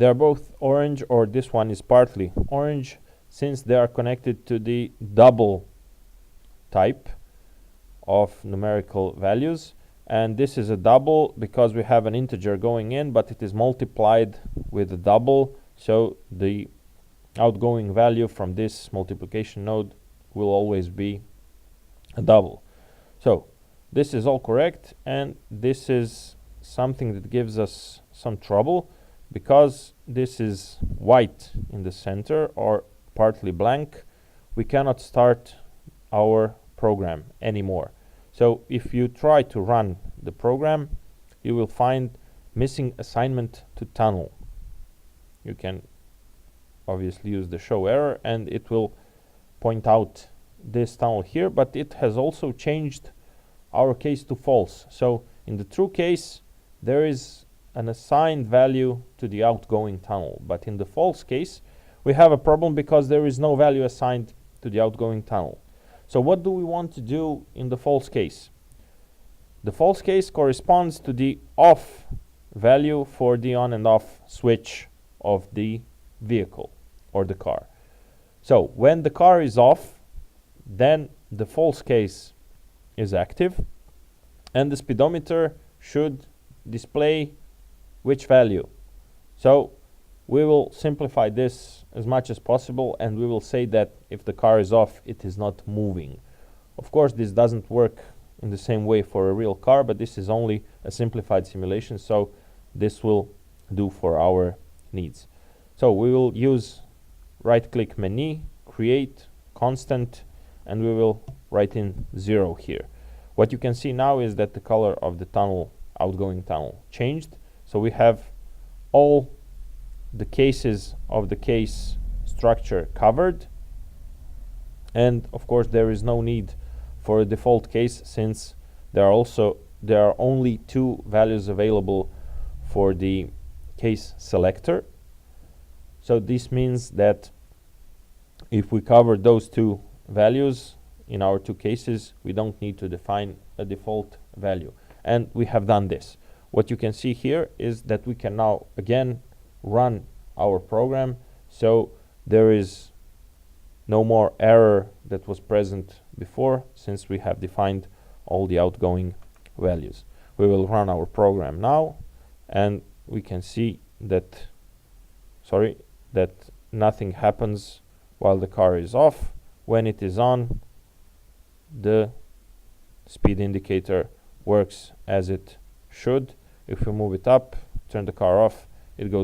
they are both orange, or this one is partly orange, since they are connected to the double type of numerical values. And this is a double because we have an integer going in, but it is multiplied with a double, so the outgoing value from this multiplication node will always be a double. So this is all correct, and this is something that gives us some trouble because this is white in the center or partly blank. We cannot start our program anymore. So if you try to run the program, you will find missing assignment to tunnel. You can obviously use the show error and it will point out this tunnel here, but it has also changed our case to false. So in the true case, there is an assigned value to the outgoing tunnel, but in the false case, we have a problem because there is no value assigned to the outgoing tunnel. So what do we want to do in the false case? The false case corresponds to the off value for the on and off switch of the vehicle or the car. So when the car is off, then the false case is active and the speedometer should display which value. So we will simplify this as much as possible and we will say that if the car is off, it is not moving. Of course, this doesn't work in the same way for a real car, but this is only a simplified simulation, so this will do for our needs. So we will use right-click menu, create constant, and we will write in 0 here. What you can see now is that the color of the tunnel, outgoing tunnel, changed. So we have all the cases of the case structure covered, and of course there is no need for a default case since there are only two values available for the case selector. So this means that if we cover those two values in our two cases, we don't need to define a default value, and we have done this. What you can see here is that we can now again run our program, so there is no more error that was present before since we have defined all the outgoing values. We will run our program now and we can see that nothing happens while the car is off. When it is on, the speed indicator works as it should. If we move it up, turn the car off, it goes